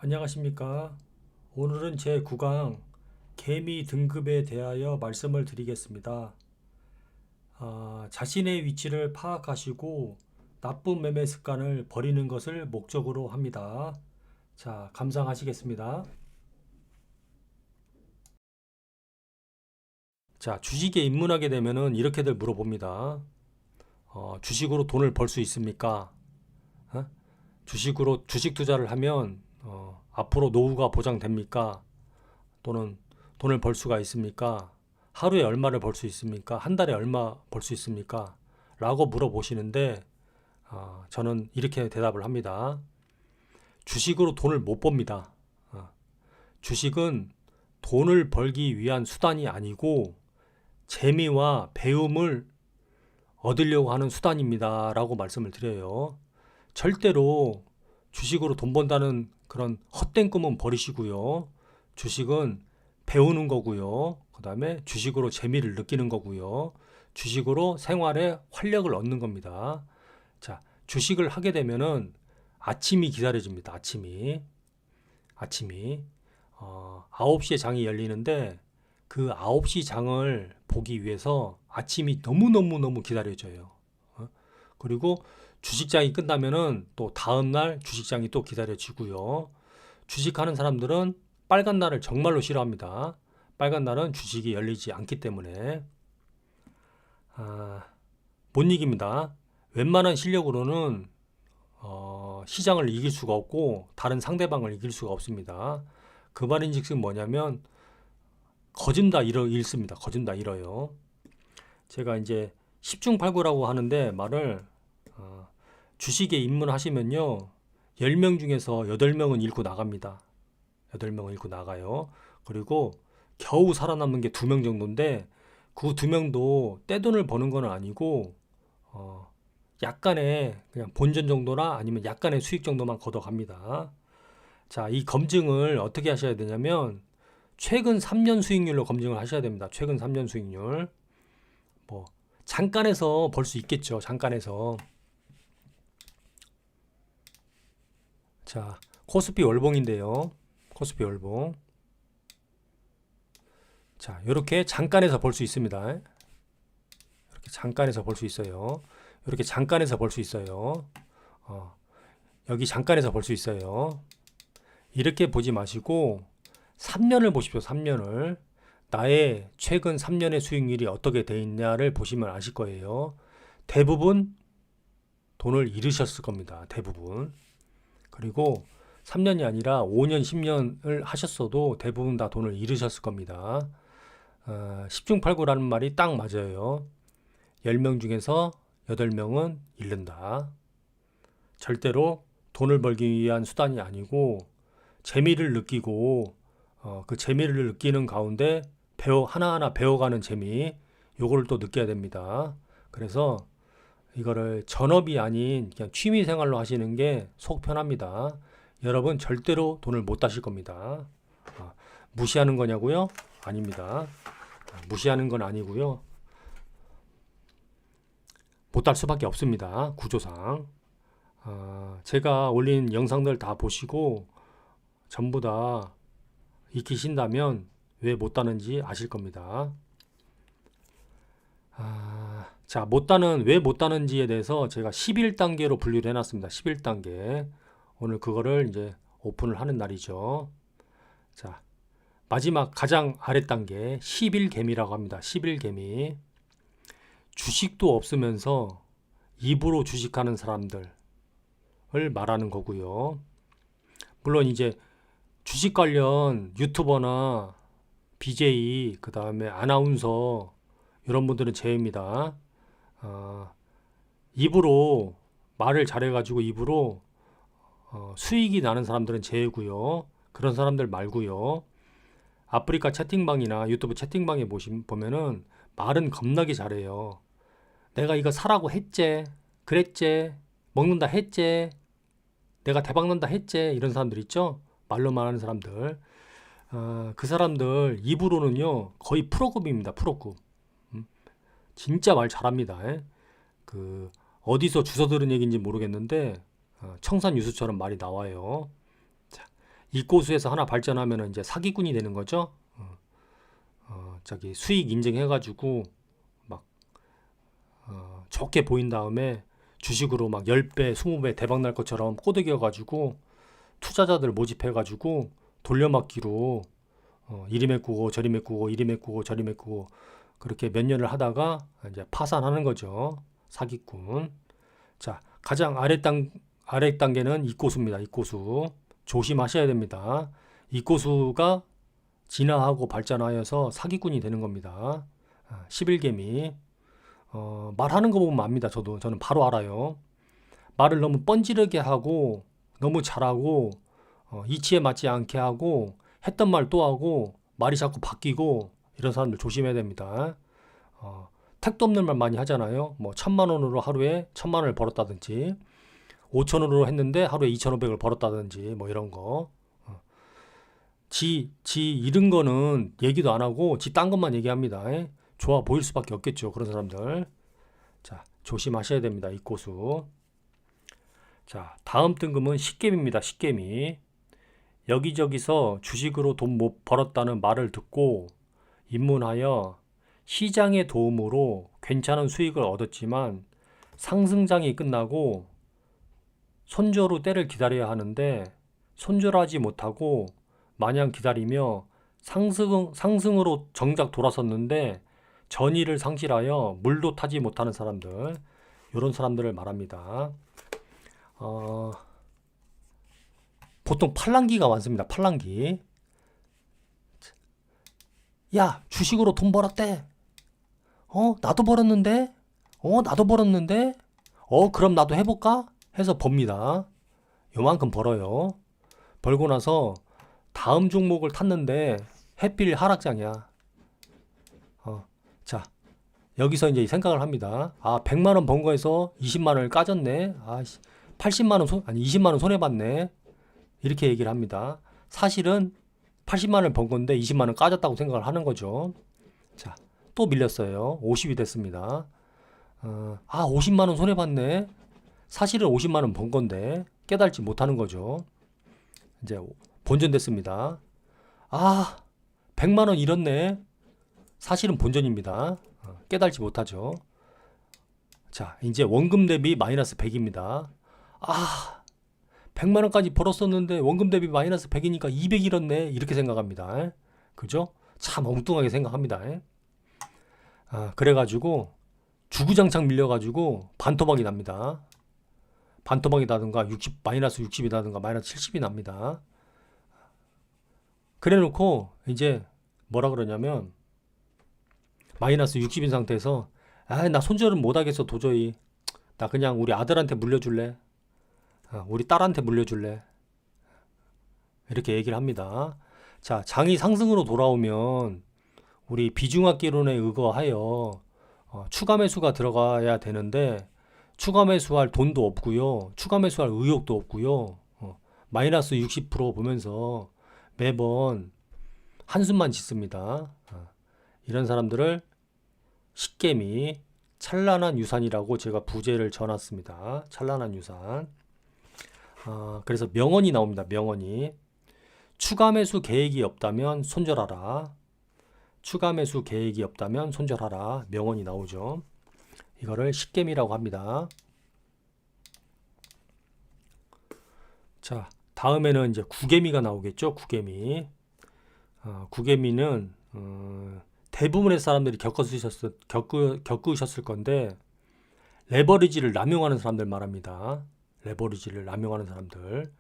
안녕하십니까. 오늘은 제 9강 개미 등급에 대하여 말씀을 드리겠습니다. 자신의 위치를 파악하시고 나쁜 매매 습관을 버리는 것을 목적으로 합니다. 자, 감상하시겠습니다. 자, 주식에 입문하게 되면은 이렇게들 물어봅니다. 주식으로 돈을 벌 수 있습니까? 어? 주식으로 주식 투자를 하면 앞으로 노후가 보장됩니까? 또는 돈을 벌 수가 있습니까? 하루에 얼마를 벌 수 있습니까? 한 달에 얼마 벌 수 있습니까? 라고 물어보시는데 저는 이렇게 대답을 합니다. 주식으로 돈을 못 법니다. 주식은 돈을 벌기 위한 수단이 아니고 재미와 배움을 얻으려고 하는 수단입니다. 라고 말씀을 드려요. 절대로 주식으로 돈 번다는 그런 헛된 꿈은 버리시고요. 주식은 배우는 거고요. 그 다음에 주식으로 재미를 느끼는 거고요. 주식으로 생활에 활력을 얻는 겁니다. 자, 주식을 하게 되면은 아침이 기다려집니다. 아침이 9시에 장이 열리는데 그 9시 장을 보기 위해서 아침이 너무너무너무 기다려져요. 그리고 주식장이 끝나면은 또 다음날 주식장이 또 기다려지고요. 주식하는 사람들은 빨간 날을 정말로 싫어합니다. 빨간 날은 주식이 열리지 않기 때문에 못 이깁니다. 웬만한 실력으로는 시장을 이길 수가 없고 다른 상대방을 이길 수가 없습니다. 그 말인즉슨 뭐냐면 거진다 잃습니다. 거진다 잃어요. 제가 이제 10중 8구라고 하는데 말을 주식에 입문하시면요 10명 중에서 8명은 잃고 나갑니다. 8명은 잃고 나가요. 그리고 겨우 살아남는 게 2명 정도인데 그 2명도 떼돈을 버는 건 아니고 약간의 그냥 본전 정도나 아니면 약간의 수익 정도만 걷어갑니다. 자, 이 검증을 어떻게 하셔야 되냐면 최근 3년 수익률로 검증을 하셔야 됩니다. 최근 3년 수익률. 뭐 잠깐에서 벌 수 있겠죠. 잠깐에서. 자, 코스피 월봉인데요. 코스피 월봉. 자, 이렇게 잠깐에서 벌 수 있습니다. 이렇게 잠깐에서 벌 수 있어요. 이렇게 잠깐에서 벌 수 있어요. 여기 잠깐에서 벌 수 있어요. 이렇게 보지 마시고 3년을 보십시오. 3년을. 나의 최근 3년의 수익률이 어떻게 돼 있냐를 보시면 아실 거예요. 대부분 돈을 잃으셨을 겁니다. 대부분. 그리고 3년이 아니라 5년, 10년을 하셨어도 대부분 다 돈을 잃으셨을 겁니다. 10중 8구라는 말이 딱 맞아요. 10명 중에서 8명은 잃는다. 절대로 돈을 벌기 위한 수단이 아니고 재미를 느끼고 그 재미를 느끼는 가운데 하나하나 배워가는 재미 요거를 또 느껴야 됩니다. 그래서 이거를 전업이 아닌 그냥 취미 생활로 하시는 게 속 편합니다. 여러분 절대로 돈을 못 따실 겁니다. 무시하는 거냐고요? 아닙니다. 무시하는 건 아니고요. 못 딸 수밖에 없습니다. 구조상. 제가 올린 영상들 다 보시고 전부 다 익히신다면 왜 못 따는지 아실 겁니다. 자, 왜 못 따는지에 대해서 제가 11단계로 분류를 해놨습니다. 11단계. 오늘 그거를 이제 오픈을 하는 날이죠. 자, 마지막 가장 아래 단계 11개미라고 합니다. 11개미. 주식도 없으면서 입으로 주식하는 사람들을 말하는 거고요. 물론 이제 주식 관련 유튜버나 BJ, 그 다음에 아나운서 이런 분들은 제외입니다. 입으로 말을 잘해가지고 입으로 수익이 나는 사람들은 제외고요. 그런 사람들 말고요. 아프리카 채팅방이나 유튜브 채팅방에 보면은 말은 겁나게 잘해요. 내가 이거 사라고 했제, 그랬제, 먹는다 했제, 내가 대박 난다 했제 이런 사람들 있죠? 말로만 하는 사람들. 그 사람들 입으로는요 거의 프로급입니다. 프로급. 진짜 말 잘합니다. 그 어디서 주워 들은 얘기인지 모르겠는데 청산 유수처럼 말이 나와요. 자, 이꼬수에서 하나 발전하면 이제 사기꾼이 되는 거죠. 저기 수익 인증해가지고 막 좋게 보인 다음에 주식으로 막 10배, 20배 대박 날 것처럼 꼬드겨가지고 투자자들 모집해가지고 돌려막기로 이리 메꾸고 저리 메꾸고 이리 메꾸고 저리 메꾸고 그렇게 몇 년을 하다가 이제 파산하는 거죠. 사기꾼. 자, 가장 아래 단계는 이꼬수입니다. 이꼬수. 조심하셔야 됩니다. 이꼬수가 진화하고 발전하여서 사기꾼이 되는 겁니다. 11개미. 말하는 거 보면 압니다. 저는 바로 알아요. 말을 너무 뻔지르게 하고 너무 잘하고 이치에 맞지 않게 하고 했던 말 또 하고 말이 자꾸 바뀌고 이런 사람들 조심해야 됩니다. 택도 없는 말 많이 하잖아요. 뭐 1,000만 원으로 하루에 1,000만 원을 벌었다든지 5,000원으로 했는데 하루에 2,500을 벌었다든지 뭐 이런 거. 지 잃은 거는 얘기도 안 하고 지 딴 것만 얘기합니다. 좋아 보일 수밖에 없겠죠. 그런 사람들. 자, 조심하셔야 됩니다. 이꼬수. 자, 다음 등급은 식개미입니다. 식개미. 여기저기서 주식으로 돈 못 벌었다는 말을 듣고 입문하여 시장의 도움으로 괜찮은 수익을 얻었지만 상승장이 끝나고 손절후 때를 기다려야 하는데 손절하지 못하고 마냥 기다리며 상승으로 정작 돌아섰는데 전의를 상실하여 물도 타지 못하는 사람들, 이런 사람들을 말합니다. 보통 팔랑귀가 많습니다. 팔랑귀. 야, 주식으로 돈 벌었대. 나도 벌었는데? 나도 벌었는데? 그럼 나도 해볼까? 해서 법니다. 요만큼 벌어요. 벌고 나서 다음 종목을 탔는데 해필 하락장이야. 자, 여기서 이제 생각을 합니다. 100만 원 번 거에서 20만 원을 까졌네. 80만 원 아니 20만 원 손해 봤네. 이렇게 얘기를 합니다. 사실은 80만 원을 번 건데 20만 원 까졌다고 생각을 하는 거죠. 자, 또 밀렸어요. 50이 됐습니다. 50만 원 손해 봤네. 사실은 50만 원 번 건데 깨달지 못하는 거죠. 이제 본전됐습니다. 100만 원 잃었네. 사실은 본전입니다. 깨달지 못하죠. 자, 이제 원금 대비 마이너스 100입니다. 100만 원까지 벌었었는데 원금 대비 마이너스 100이니까 200 잃었네. 이렇게 생각합니다. 그죠? 참 엉뚱하게 생각합니다. 그래가지고 주구장창 밀려가지고 반토막이 납니다. 반토막이 나든가 마이너스 60이 나든가 마이너스 70이 납니다. 그래 놓고 이제 뭐라 그러냐면 마이너스 60인 상태에서 나 손절은 못하겠어 도저히. 나 그냥 우리 아들한테 물려줄래. 우리 딸한테 물려줄래. 이렇게 얘기를 합니다. 자, 장이 상승으로 돌아오면 우리 비중합계론에 의거하여 추가 매수가 들어가야 되는데 추가 매수할 돈도 없고요. 추가 매수할 의욕도 없고요. 마이너스 60% 보면서 매번 한숨만 짓습니다. 이런 사람들을 식개미, 찬란한 유산이라고 제가 부제를 전놨습니다. 찬란한 유산. 그래서 명언이 나옵니다. 명언이. 추가 매수 계획이 없다면 손절하라. 추가 매수 계획이 없다면 손절하라. 명언이 나오죠. 이거를 식개미라고 합니다. 자, 다음에는 이제 구개미가 나오겠죠. 구개미. 구개미는 대부분의 사람들이 겪으셨을 건데 레버리지를 남용하는 사람들 말합니다. 레버리지를 남용하는 사람들.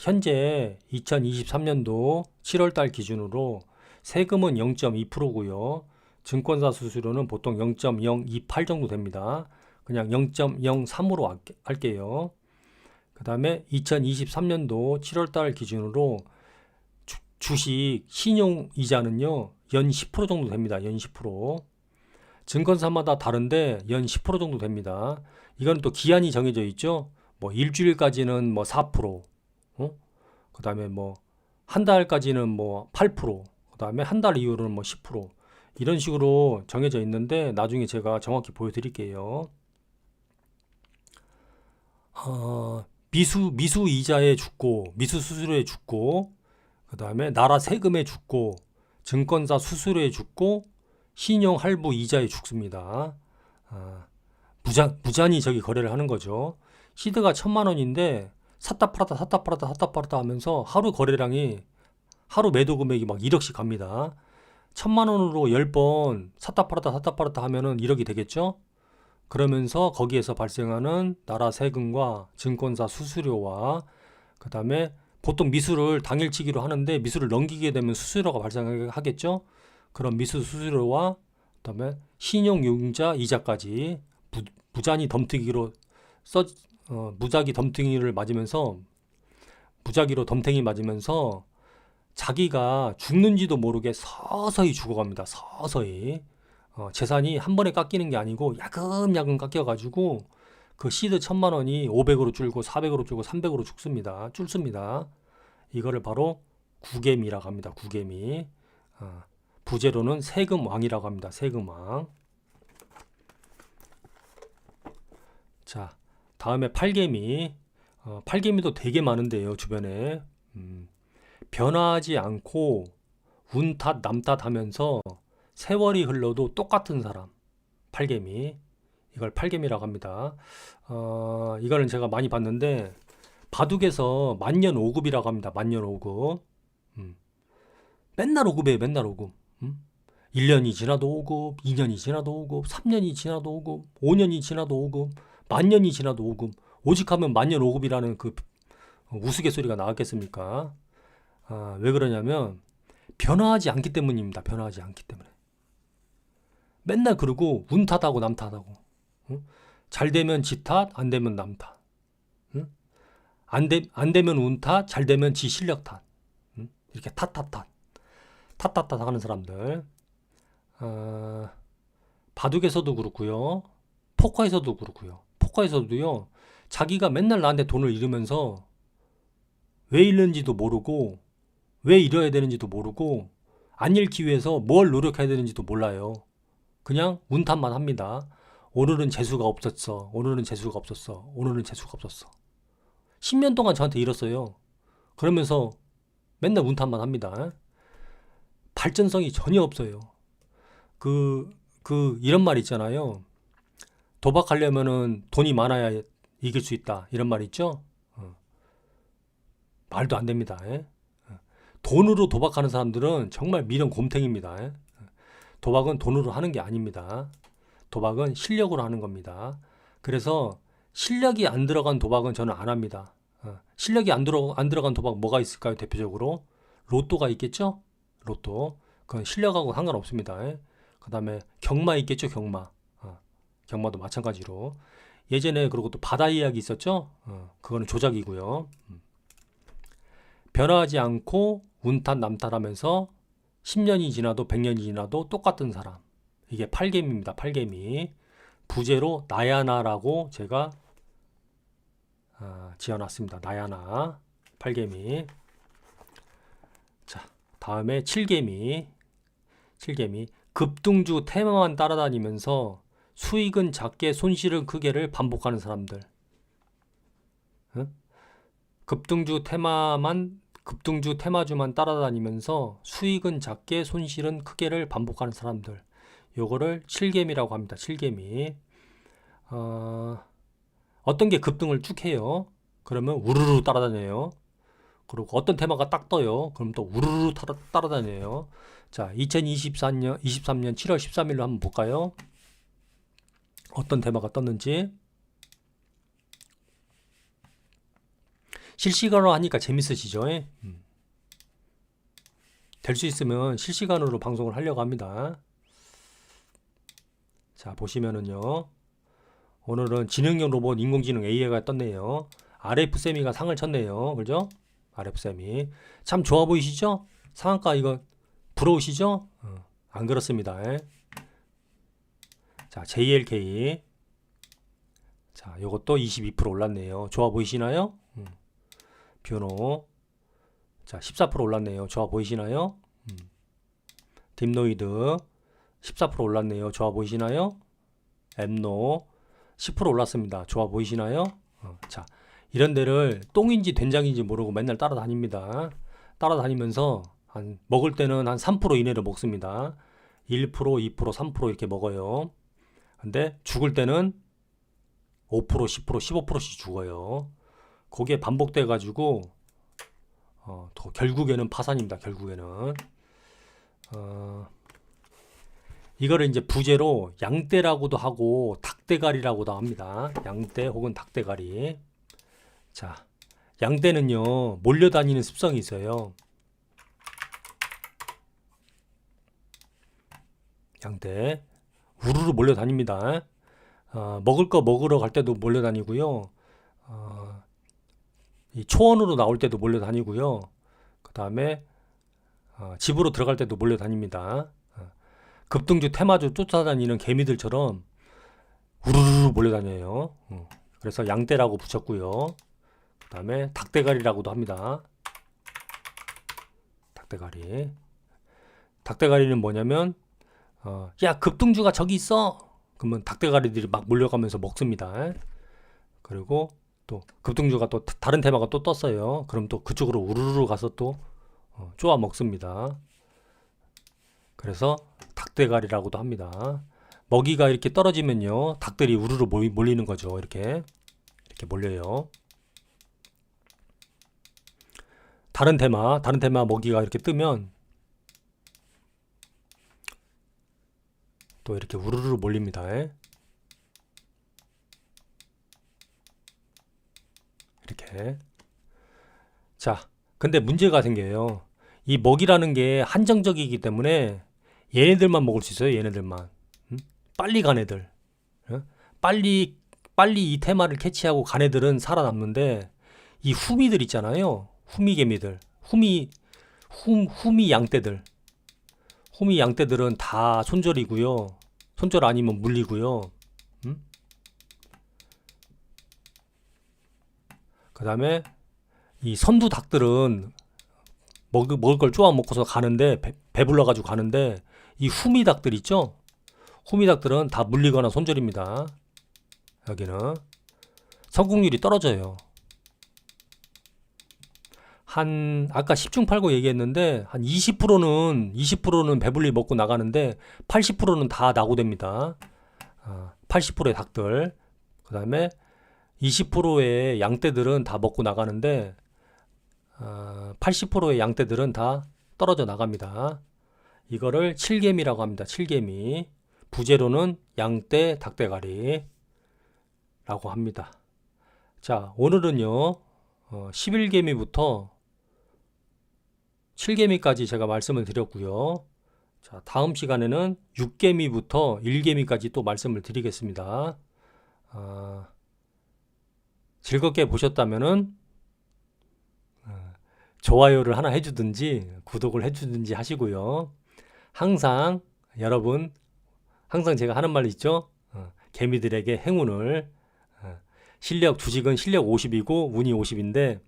현재 2023년도 7월달 기준으로 세금은 0.2%고요. 증권사 수수료는 보통 0.028 정도 됩니다. 그냥 0.03으로 할게요. 그 다음에 2023년도 7월달 기준으로 주식 신용이자는요 연 10% 정도 됩니다. 연 10%. 증권사마다 다른데 연 10% 정도 됩니다. 이건 또 기한이 정해져 있죠. 뭐 일주일까지는 뭐 4%, 그 다음에 뭐 한 달까지는 뭐 8%, 그 다음에 한 달 이후로는 뭐 10%. 이런 식으로 정해져 있는데 나중에 제가 정확히 보여드릴게요. 미수 이자에 죽고, 미수 수수료에 죽고, 그 다음에 나라 세금에 죽고, 증권사 수수료에 죽고, 신용 할부 이자에 죽습니다. 무잔히 저기 거래를 하는 거죠. 시드가 1000만 원인데 샀다 팔았다 하면서 하루 거래량이, 하루 매도 금액이 막 1억씩 갑니다. 1000만 원으로 10번 샀다 팔았다 하면은 1억이 되겠죠? 그러면서 거기에서 발생하는 나라 세금과 증권사 수수료와 그 다음에 보통 미수를 당일치기로 하는데 미수를 넘기게 되면 수수료가 발생하겠죠? 그런 미수 수수료와 그 다음에 신용융자 이자까지 무작위 덤태기로 무작위 덤탱이를 맞으면서, 무작위로 덤탱이 맞으면서 자기가 죽는지도 모르게 서서히 죽어갑니다. 서서히. 재산이 한 번에 깎이는 게 아니고 야금야금 깎여가지고 그 시드 1000만 원이 500으로 줄고 400으로 줄고 300으로 죽습니다. 줄습니다. 이거를 바로 구개미라고 합니다. 구개미. 부제로는 세금왕이라고 합니다. 세금왕. 자, 다음에 팔개미. 팔개미도 되게 많은데요, 주변에. 변화하지 않고 운탓 남탓 하면서 세월이 흘러도 똑같은 사람. 팔개미. 이걸 팔개미라고 합니다. 이거는 제가 많이 봤는데 바둑에서 만년 5급이라고 합니다. 만년 5급. 맨날 5급이에요. 맨날 5급. 1년이 지나도 5급, 2년이 지나도 5급, 3년이 지나도 5급, 5년이 지나도 5급, 만년이 지나도 5급. 오직 하면 만년 5급이라는 그 우스갯소리가 나왔겠습니까? 왜 그러냐면 변화하지 않기 때문입니다. 변화하지 않기 때문에. 맨날 그러고 운 탓하고 남 탓하고. 잘 되면 지 탓, 안 되면 남 탓. 안 되면 운 탓, 잘 되면 지 실력 탓. 이렇게 탓 하는 사람들. 바둑에서도 그렇고요. 포커에서도 그렇고요. 포커에서도요. 자기가 맨날 나한테 돈을 잃으면서 왜 잃는지도 모르고 왜 잃어야 되는지도 모르고 안 잃기 위해서 뭘 노력해야 되는지도 몰라요. 그냥 운 탓만 합니다. 오늘은 재수가 없었어. 오늘은 재수가 없었어. 오늘은 재수가 없었어. 10년 동안 저한테 잃었어요. 그러면서 맨날 운 탓만 합니다. 발전성이 전혀 없어요. 이런 말 있잖아요. 도박하려면은 돈이 많아야 이길 수 있다. 이런 말 있죠? 말도 안 됩니다. 돈으로 도박하는 사람들은 정말 미련 곰탱입니다. 도박은 돈으로 하는 게 아닙니다. 도박은 실력으로 하는 겁니다. 그래서 실력이 안 들어간 도박은 저는 안 합니다. 실력이 안 들어간 도박 뭐가 있을까요? 대표적으로 로또가 있겠죠? 로또. 그건 실력하고 상관없습니다. 그 다음에 경마 있겠죠? 경마. 경마도 마찬가지로. 예전에 그리고 또 바다 이야기 있었죠? 그거는 조작이고요. 변화하지 않고 운탓 남탓하면서 10년이 지나도 100년이 지나도 똑같은 사람. 이게 팔개미입니다. 팔개미. 부제로 나야나라고 제가 지어놨습니다. 나야나. 팔개미. 자, 다음에 칠개미. 칠개미. 급등주 테마만 따라다니면서 수익은 작게 손실은 크게를 반복하는 사람들. 급등주 테마주만 따라다니면서 수익은 작게 손실은 크게를 반복하는 사람들. 요거를 칠개미라고 합니다. 칠개미. 어떤 게 급등을 쭉 해요. 그러면 우르르 따라다녀요. 그리고 어떤 테마가 딱 떠요. 그럼 또 우르르 따라다녀요. 자, 2023년 7월 13일로 한번 볼까요? 어떤 테마가 떴는지. 실시간으로 하니까 재밌으시죠? 될 수 있으면 실시간으로 방송을 하려고 합니다. 자, 보시면은요. 오늘은 지능형 로봇 인공지능 AI가 떴네요. RF세미가 상을 쳤네요. 그죠? RF세미. 참 좋아 보이시죠? 상한가 이거 부러우시죠? 안 그렇습니다. 자, JLK. 자, 요것도 22% 올랐네요. 좋아 보이시나요? 뷰노. 자, 14% 올랐네요. 좋아 보이시나요? 딥노이드 14% 올랐네요. 좋아 보이시나요? 엠노 10% 올랐습니다. 좋아 보이시나요? 자, 이런 데를 똥인지 된장인지 모르고 맨날 따라다닙니다. 따라다니면서 먹을 때는 한 3% 이내로 먹습니다. 1%, 2%, 3% 이렇게 먹어요. 근데 죽을 때는 5%, 10%, 15%씩 죽어요. 그게 반복돼 가지고 결국에는 파산입니다. 결국에는 이거를 이제 부제로 양떼라고도 하고 닭대가리라고도 합니다. 양떼 혹은 닭대가리. 자, 양떼는요 몰려다니는 습성이 있어요. 양떼 우르르 몰려다닙니다. 먹을 거 먹으러 갈 때도 몰려다니고요. 이 초원으로 나올 때도 몰려다니고요. 그 다음에 집으로 들어갈 때도 몰려다닙니다. 급등주 테마주 쫓아다니는 개미들처럼 우르르 몰려다녀요. 그래서 양떼라고 붙였고요. 그 다음에 닭대가리라고도 합니다. 닭대가리. 닭대가리는 뭐냐면 야 급등주가 저기 있어. 그러면 닭대가리들이 막 몰려가면서 먹습니다. 그리고 또 급등주가 또 다른 테마가 또 떴어요. 그럼 또 그쪽으로 우르르 가서 또 쪼아 먹습니다. 그래서 닭대가리라고도 합니다. 먹이가 이렇게 떨어지면요 닭들이 우르르 몰리는 거죠. 이렇게 몰려요. 다른 테마 먹이가 이렇게 뜨면 또 이렇게 우르르 몰립니다. 이렇게. 자, 근데 문제가 생겨요. 이 먹이라는 게 한정적이기 때문에 얘네들만 먹을 수 있어요. 얘네들만. 빨리 간 애들. 빨리 이 테마를 캐치하고 간 애들은 살아남는데 이 후미들 있잖아요. 후미개미들. 후미 양떼들. 후미 양떼들은 다 손절이고요. 손절 아니면 물리고요. 그 다음에 이 선두 닭들은 먹을 걸 쪼아 먹고서 가는데 배불러 가지고 가는데 이 후미 닭들 있죠? 후미 닭들은 다 물리거나 손절입니다. 여기는 성공률이 떨어져요. 아까 10중 8구 얘기했는데 한 20%는 배불리 먹고 나가는데 80%는 다 낙오됩니다. 80%의 닭들. 그 다음에 20%의 양떼들은 다 먹고 나가는데 80%의 양떼들은 다 떨어져 나갑니다. 이거를 칠개미라고 합니다. 칠개미. 부제로는 양떼, 닭대가리 라고 합니다. 자, 오늘은요 11개미부터 7개미까지 제가 말씀을 드렸고요. 자, 다음 시간에는 6개미부터 1개미까지 또 말씀을 드리겠습니다. 즐겁게 보셨다면은 좋아요를 하나 해주든지 구독을 해주든지 하시고요. 항상 여러분 항상 제가 하는 말 있죠. 개미들에게 행운을 주식은 실력 50이고 운이 50인데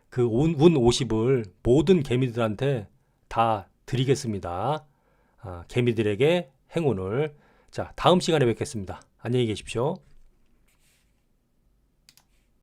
그 운 50을 모든 개미들한테 다 드리겠습니다. 개미들에게 행운을. 자, 다음 시간에 뵙겠습니다. 안녕히 계십시오.